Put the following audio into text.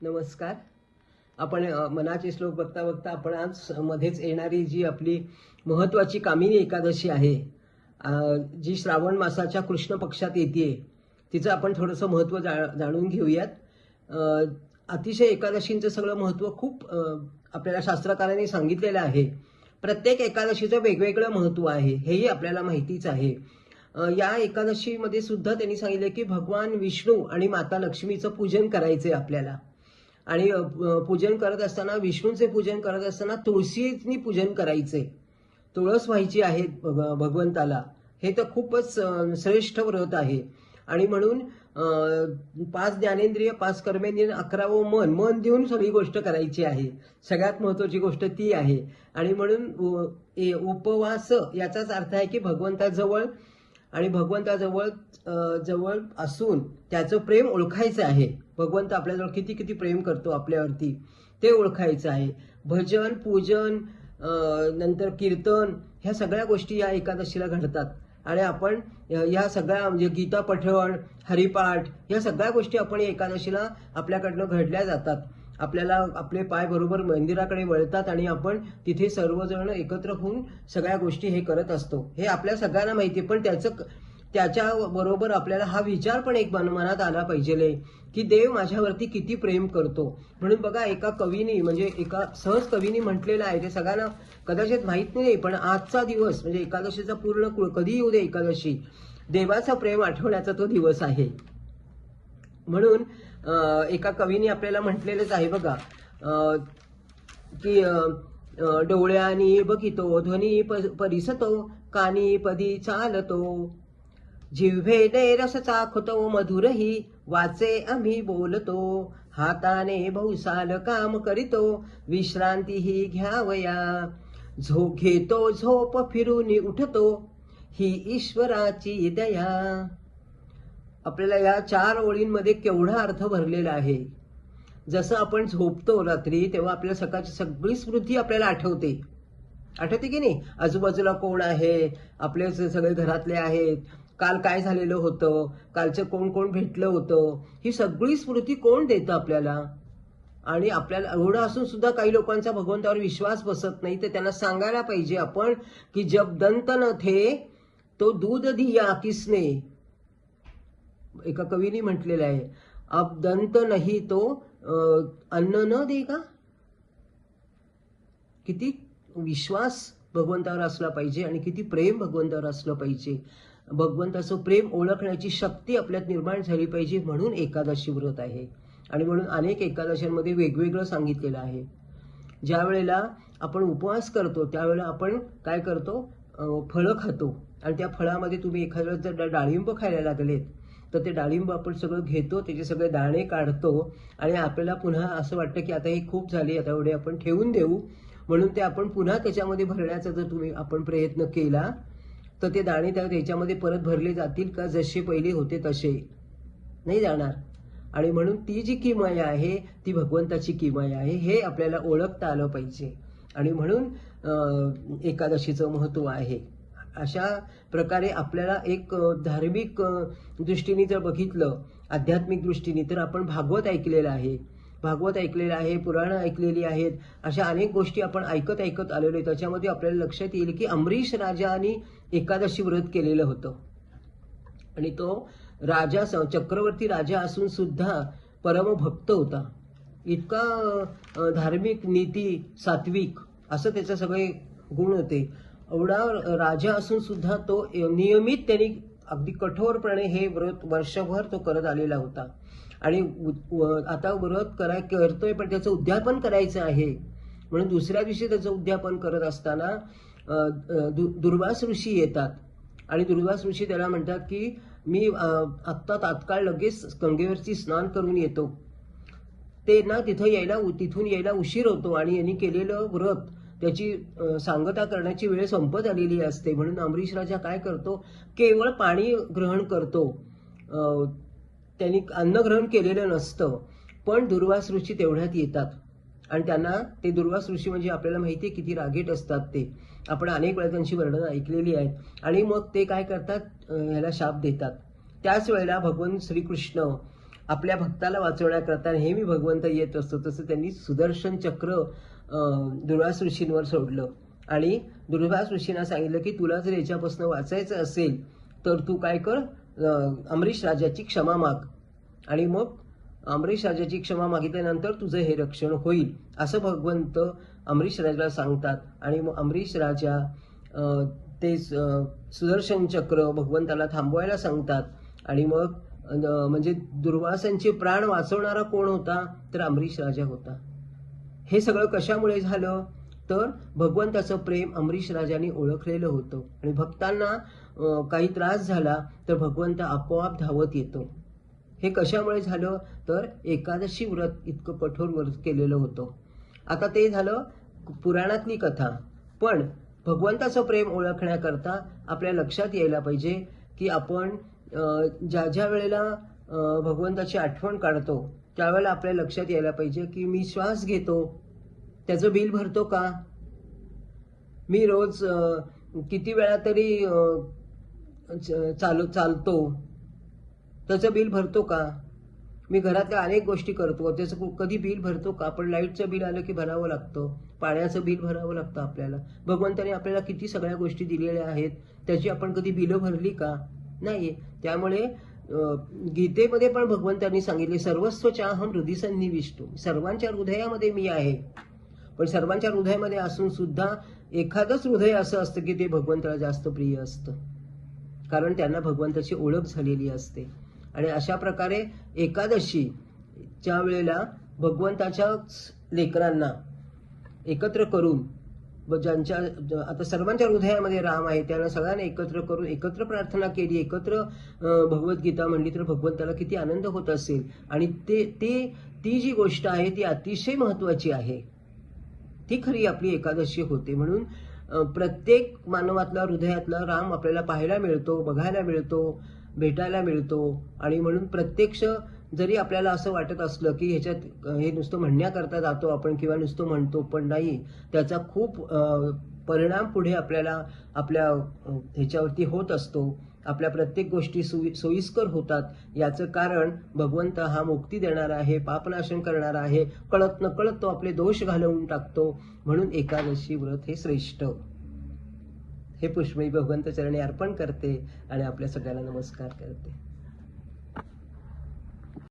नमस्कार. आपण मनाचे श्लोक बघता बघता आपण आज मध्येच येणारी जी आपली महत्त्वाची कामिनी एकादशी आहे, जी श्रावण मासाच्या कृष्ण पक्षात येते, तिचं आपण थोडंसं महत्त्व जाणून घेऊयात. अतिशय एकादशींचं सगळं महत्त्व खूप आपल्याला शास्त्रकारांनी सांगितलेलं आहे. प्रत्येक एकादशीचं वेगवेगळं महत्त्व आहे, हेही आपल्याला माहितीच आहे. या एकादशीमध्ये सुद्धा त्यांनी सांगितले की भगवान विष्णू आणि माता लक्ष्मीचं पूजन करायचे आपल्याला. आणि पूजन करत असताना, विष्णूचे पूजन करत असताना तुळशीनी पूजन करायचे. तुळस व्हायची आहे भगवंताला. हे तर खूपच श्रेष्ठ व्रत आहे. आणि म्हणून 5 ज्ञानेंद्रिय, 5 कर्मेंद्रिय, 11वं मन देऊन सगळी गोष्ट करायची आहे. सगळ्यात महत्त्वाची गोष्ट ती आहे. आणि म्हणून उपवास याचाच अर्थ आहे की भगवंताजवळ आणि भगवंताजवळ जवळ असून त्याचं प्रेम ओळखायचं आहे. भगवंत आपल्याजवळ किती किती प्रेम करतो आपल्यावरती, ते ओळखायचं आहे. भजन, पूजन, नंतर कीर्तन, ह्या सगळ्या गोष्टी या एकादशीला घडतात. आणि आपण या सगळ्या म्हणजे गीता पठण, हरिपाठ, या सगळ्या गोष्टी आपण या एकादशीला आपल्याकडनं घडल्या जातात. आपल्याला आपले पाय बरोबर मंदिराकडे वळतात आणि आपण तिथे सर्वजण एकत्र होऊन सगळ्या गोष्टी हे करत असतो. हे आपल्या सगळ्यांना माहिती आहे. पण त्याच्या बरोबर आपल्याला हा विचार पण एक मनात आला पाहिजे की देव माझ्यावरती किती प्रेम करतो. म्हणून बघा, एका कवीनी म्हणजे एका सहज कवीनी म्हटलेलं आहे, ते सगळ्यांना कदाचित माहित नाही, पण आजचा दिवस म्हणजे एकादशीचा पूर्ण कधी येऊ दे एकादशी, देवाचं प्रेम आठवण्याचा तो दिवस आहे. म्हणून एका कवीने आपल्याला म्हटलेलंच आहे बघा, की डोळ्यानी बघितो, ध्वनी परिसतो, कानी पदी चालतो, जिव्हेने रस चाखतो, मधुरही वाचे आम्ही बोलतो, हाताने बहुसाल काम करीतो, विश्रांतीही घ्यावया, घेतो झोप फिरून उठतो, ही ईश्वराची दया. आपल्याला या 4 ओळींमध्ये केवढा अर्थ भरलेला आहे. जसं आपण झोपतो रात्री, तेव्हा आपल्याला सकाळची सगळी स्मृती आपल्याला आठवते की नाही. आजूबाजूला कोण आहे, आपले सगळे घरातले आहेत, काल काय झालेलं होतं, कालचं कोण कोण भेटलं होतं, ही सगळी स्मृती कोण देतं आपल्याला. आणि आपल्याला एवढं असून सुद्धा काही लोकांचा भगवंतावर विश्वास बसत नाही. तर त्यांना सांगायला पाहिजे आपण की जब दंत न थे तो दूध दिया किसने. एका कवीने म्हटलेलं आहे, अब दंत नाही तो अन्न न देगा. किती विश्वास भगवंतावर असला पाहिजे आणि किती प्रेम भगवंतावर असलं पाहिजे. भगवंताचं प्रेम ओळखण्याची शक्ती आपल्यात निर्माण झाली पाहिजे. म्हणून एकादशी व्रत आहे. आणि म्हणून अनेक एकादशींमध्ये वेगवेगळं सांगितलेलं आहे. ज्या वेळेला आपण उपवास करतो त्यावेळेला आपण काय करतो, फळं खातो. आणि त्या फळामध्ये तुम्ही एखाद्या जर डाळिंब खायला लागलेत तर ते डाळिंब आपण सगळं घेतो, त्याचे सगळे दाणे काढतो आणि आपल्याला पुन्हा असं वाटतं की आता हे खूप झाले, आता एवढे आपण ठेवून देऊ. म्हणून ते आपण पुन्हा त्याच्यामध्ये भरण्याचा जर आपण प्रयत्न केला तर ते दाणे त्याच्यामध्ये परत भरले जातील का? जसे पहिले होते तसे नाही जाणार. आणि म्हणून ती जी किमया आहे ती भगवंताची किमया आहे, हे आपल्याला ओळखता आलं पाहिजे. आणि म्हणून एकादशीचं महत्त्व आहे. अशा प्रकारे आपल्याला एक धार्मिक दृष्टीने जर बघितलं, आध्यात्मिक दृष्टीने, तर आपण भागवत ऐकलेलं आहे, पुराणं ऐकलेली आहेत. अशा अनेक गोष्टी आपण ऐकत आलेलो आहे. त्याच्यामध्ये आपल्याला लक्षात येईल की अमरीश राजाने एकादशी व्रत केलेलं होतं. आणि तो राजा, चक्रवर्ती राजा असून सुद्धा परमभक्त होता. इतका धार्मिक, नीती, सात्विक असं त्याचे सगळे गुण होते. एवढा राजा असून सुद्धा तो नियमित त्यांनी अगदी कठोरपणे हे व्रत वर्षभर तो करत आलेला होता. आणि आता व्रत करतोय, पण त्याचं उद्यापन करायचं आहे. म्हणून दुसऱ्या दिवशी त्याचं उद्यापन करत असताना दुर्वास ऋषी येतात. आणि दुर्वास ऋषी त्याला म्हणतात की मी आत्ता तात्काळ लगेच गंगेवरची स्नान करून येतो. ते ना तिथून यायला उशीर होतो आणि यांनी केलेलं व्रत त्याची सांगता करण्याची वेळ संपत आलेली असते. म्हणून अमरीश राजा काय करतो, केवळ पाणी ग्रहण करतो. त्यांनी अन्न ग्रहण केलेलं नसतं. पण दुर्वास ऋषी तेवढ्यात येतात आणि त्यांना ते दुर्वास ऋषी म्हणजे आपल्याला माहिती आहे किती रागीट असतात ते. आपण अनेक वेळा त्यांची वर्णनं ऐकलेली आहेत. आणि मग ते काय करतात, ह्याला शाप देतात. त्याच वेळेला भगवान श्रीकृष्ण आपल्या भक्ताला वाचवण्याकरता नेहमी भगवंत येत असतो, तसं त्यांनी सुदर्शन चक्र दुर्वास ऋषींवर सोडलं आणि दुर्वास ऋषींना सांगितलं की तुला जर याच्यापासून वाचायचं असेल तर तू काय कर, अमरीश राजाची क्षमा माग आणि मग अमरीश राजाची क्षमा मागितल्यानंतर तुझं हे रक्षण होईल असं भगवंत अमरीश राजाला सांगतात. आणि मग अमरीश राजा ते सुदर्शन चक्र भगवंताला थांबवायला सांगतात. आणि मग म्हणजे दुर्वासांचे प्राण वाचवणारा कोण होता तर अमरीश राजा होता. हे सगळं कशामुळे झालं तर भगवंताचं प्रेम अमरीश राजाने ओळखलेलं होतं आणि भक्तांना काही त्रास झाला तर भगवंत आपोआप धावत येतो. हे कशामुळे झालं तर एकादशी व्रत इतकं कठोर व्रत केलेलं होतं. आता ते झालं पुराणातली कथा, पण भगवंताचं प्रेम ओळखण्याकरता आपल्या लक्षात यायला पाहिजे की आपण ज्या ज्या वेळेला भगवंताची आठवण काढतो त्यावेळेला आपल्या लक्षात यायला पाहिजे की मी श्वास घेतो त्याचं बिल भरतो का, मी रोज किती वेळा तरी चालतो त्याचं बिल भरतो का, मी घरातल्या अनेक गोष्टी करतो त्याचं कधी बिल भरतो का. आपण लाईटचं बिल आलं की भरावं लागतं, पाण्याचं बिल भरावं लागतं आपल्याला. भगवंताने आपल्याला किती सगळ्या गोष्टी दिलेल्या आहेत त्याची आपण कधी बिलं भरली का, नाही. त्यामुळे गीतेमध्ये पण भगवंतांनी सांगितले सर्वस्वचाहम हृदय सन्निविष्टो, सर्वांच्या हृदयामध्ये मी आहे. पण सर्वांच्या हृदयामध्ये असून सुद्धा एखादंच हृदय असं असतं की ते भगवंताला जास्त प्रिय असतं, कारण त्यांना भगवंताची ओळख झालेली असते. आणि अशा प्रकारे एकादशीच्या वेळेला भगवंताच्या लेकरांना एकत्र करून ज्यांच्या आता सर्वांच्या हृदयामध्ये राम आहे त्यांना सगळ्यांना एकत्र करून एकत्र प्रार्थना केली, एकत्र भगवद्गीता म्हणली तर भगवंताला किती आनंद होत असेल. आणि ती जी गोष्ट आहे ती अतिशय महत्वाची आहे, ती खरी आपली एकादशी होते. म्हणून प्रत्येक मानवातला हृदयातला राम आपल्याला पाहायला मिळतो, बघायला मिळतो, भेटायला मिळतो. आणि म्हणून प्रत्यक्ष जरी आपल्याला असं वाटत असलं की ह्याच्यात हे नुसतं म्हणण्याकरता जातो आपण किंवा नुसतं म्हणतो, पण नाही, त्याचा खूप परिणाम पुढे आपल्याला आपल्या ह्याच्यावरती होत असतो. आपल्या प्रत्येक गोष्टी सोयीस्कर होतात. याचं कारण भगवंत हा मुक्ती देणारा आहे, पापनाशन करणारा आहे. कळत नकळत तो आपले दोष घालवून टाकतो. म्हणून एकादशी व्रत हे श्रेष्ठ. हे पुष्प मी भगवंत चरणी अर्पण करते आणि आपल्या सगळ्यांना नमस्कार करते.